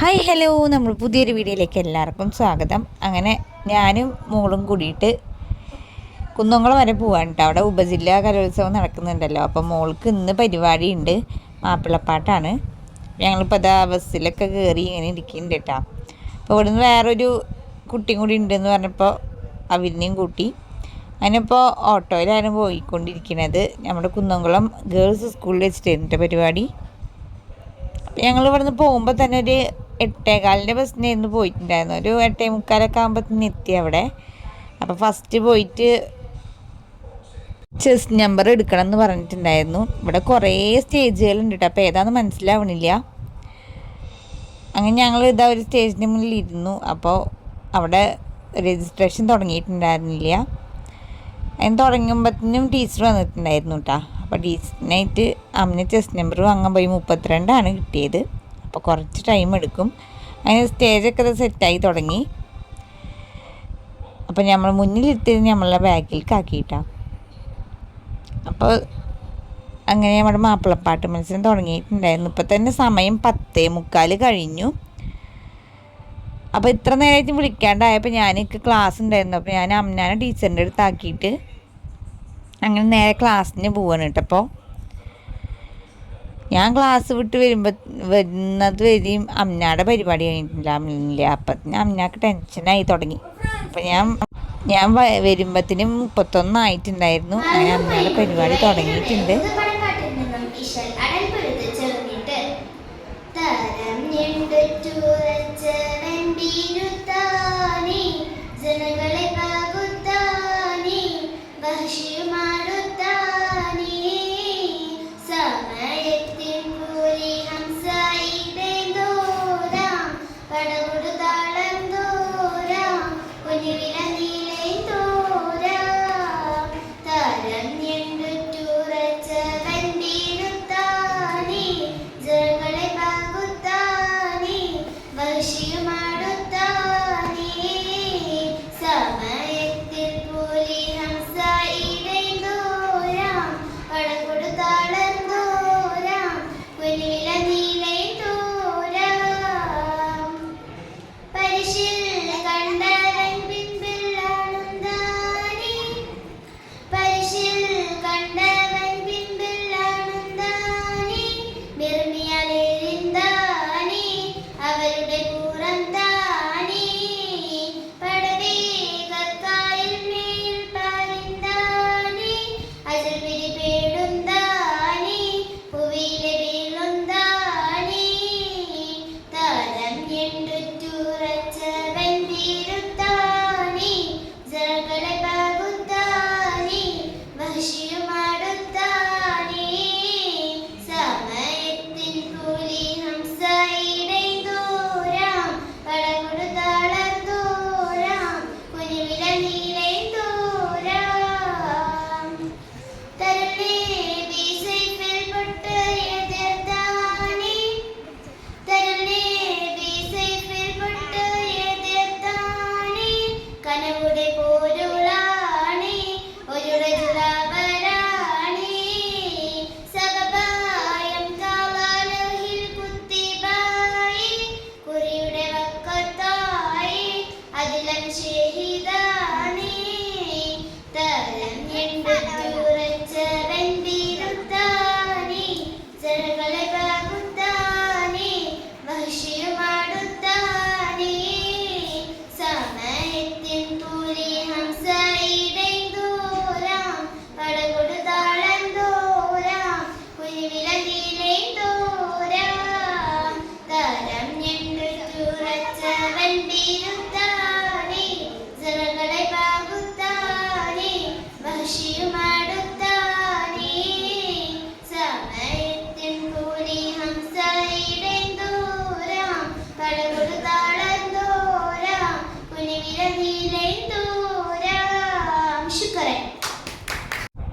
Hi hello, നമ്മൾ പുതിയൊരു വീഡിയോയിലേക്ക് എല്ലാവർക്കും സ്വാഗതം. അങ്ങനെ ഞാനും മോളും കൂടിയിട്ട് കുന്നംകുളം വരെ പോവാണ് കേട്ടോ. അവിടെ ഉപജില്ലാ കലോത്സവം നടക്കുന്നുണ്ടല്ലോ. അപ്പം മോൾക്ക് ഇന്ന് പരിപാടിയുണ്ട്, മാപ്പിളപ്പാട്ടാണ്. ഞങ്ങളിപ്പോൾ അതാ ബസ്സിലൊക്കെ കയറി ഇങ്ങനെ ഇരിക്കുന്നുണ്ട് കേട്ടോ. അപ്പോൾ ഇവിടുന്ന് വേറൊരു കുട്ടിയും കൂടി ഉണ്ടെന്ന് പറഞ്ഞപ്പോൾ അവരിനെയും കൂട്ടി അതിനിപ്പോൾ ഓട്ടോയിലാണ് പോയിക്കൊണ്ടിരിക്കുന്നത്. നമ്മുടെ കുന്നംകുളം ഗേൾസ് സ്കൂളിൽ വെച്ചിട്ടായിരുന്നു പരിപാടി. ഞങ്ങൾ ഇവിടുന്ന് പോകുമ്പോൾ തന്നെ ഒരു 8:15 ബസ്സിനായിരുന്നു പോയിട്ടുണ്ടായിരുന്നു. ഒരു 8:45 ആകുമ്പോഴത്തേന് എത്തി അവിടെ. അപ്പോൾ ഫസ്റ്റ് പോയിട്ട് ചെസ് നമ്പർ എടുക്കണം എന്ന് പറഞ്ഞിട്ടുണ്ടായിരുന്നു. ഇവിടെ കുറേ സ്റ്റേജുകളുണ്ട് കേട്ടോ. അപ്പോൾ ഏതാണെന്ന് മനസ്സിലാവണില്ല. അങ്ങനെ ഞങ്ങൾ ഇതാ ഒരു സ്റ്റേജിന് മുന്നിൽ ഇരുന്നു. അപ്പോൾ അവിടെ രജിസ്ട്രേഷൻ തുടങ്ങിയിട്ടുണ്ടായിരുന്നില്ല. അതിന് തുടങ്ങുമ്പോഴത്തേനും ടീച്ചർ വന്നിട്ടുണ്ടായിരുന്നു കേട്ടോ. അപ്പോൾ ടീച്ചറിനായിട്ട് അമ്മ ചെസ് നമ്പർ വാങ്ങാൻ പോയി 32 കിട്ടിയത്. അപ്പോൾ കുറച്ച് ടൈം എടുക്കും. അതിന് സ്റ്റേജൊക്കെ സെറ്റായി തുടങ്ങി. അപ്പോൾ നമ്മൾ മുന്നിലിരുത്തി നമ്മളെ ബാക്കിലേക്ക് ആക്കിയിട്ടാണ്. അപ്പോൾ അങ്ങനെ നമ്മുടെ മാപ്പിളപ്പാട്ട് മത്സരം തുടങ്ങിയിട്ടുണ്ടായിരുന്നു. ഇപ്പോൾ തന്നെ സമയം 10:45 കഴിഞ്ഞു. അപ്പോൾ ഇത്ര നേരമായിട്ട് വിളിക്കാണ്ടായപ്പോൾ എനിക്ക് ക്ലാസ് ഉണ്ടായിരുന്നു. അപ്പോൾ ഞാൻ അമ്മനെ ടീച്ചറിൻ്റെ അടുത്ത് ആക്കിയിട്ട് അങ്ങനെ നേരെ ക്ലാസ്സിന് പോവാണ് കേട്ടോ. അപ്പോൾ ഞാൻ ക്ലാസ് വിട്ട് വരുന്നത് വരെയും അമ്മയുടെ പരിപാടി കഴിഞ്ഞിട്ടില്ല. അപ്പം അമ്മക്ക് ടെൻഷനായി തുടങ്ങി. അപ്പം ഞാൻ വരുമ്പോഴത്തേനും 31 ആയിട്ടുണ്ടായിരുന്നു. അങ്ങനെ അമ്മയുടെ പരിപാടി തുടങ്ങിയിട്ടുണ്ട്.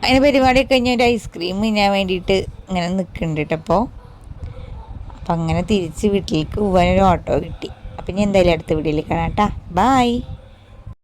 അതിന് പരിപാടി കഴിഞ്ഞ ഒരു ഐസ്ക്രീം ഞാൻ വേണ്ടിയിട്ട് ഇങ്ങനെ നിൽക്കുന്നുണ്ട് കേട്ടോ. അപ്പോൾ അങ്ങനെ തിരിച്ച് വീട്ടിലേക്ക് പോകാനൊരു ഓട്ടോ കിട്ടി. അപ്പം ഞാൻ എന്തായാലും അടുത്ത വീഡിയോയിൽ കാണാം കേട്ടോ. ബായ്.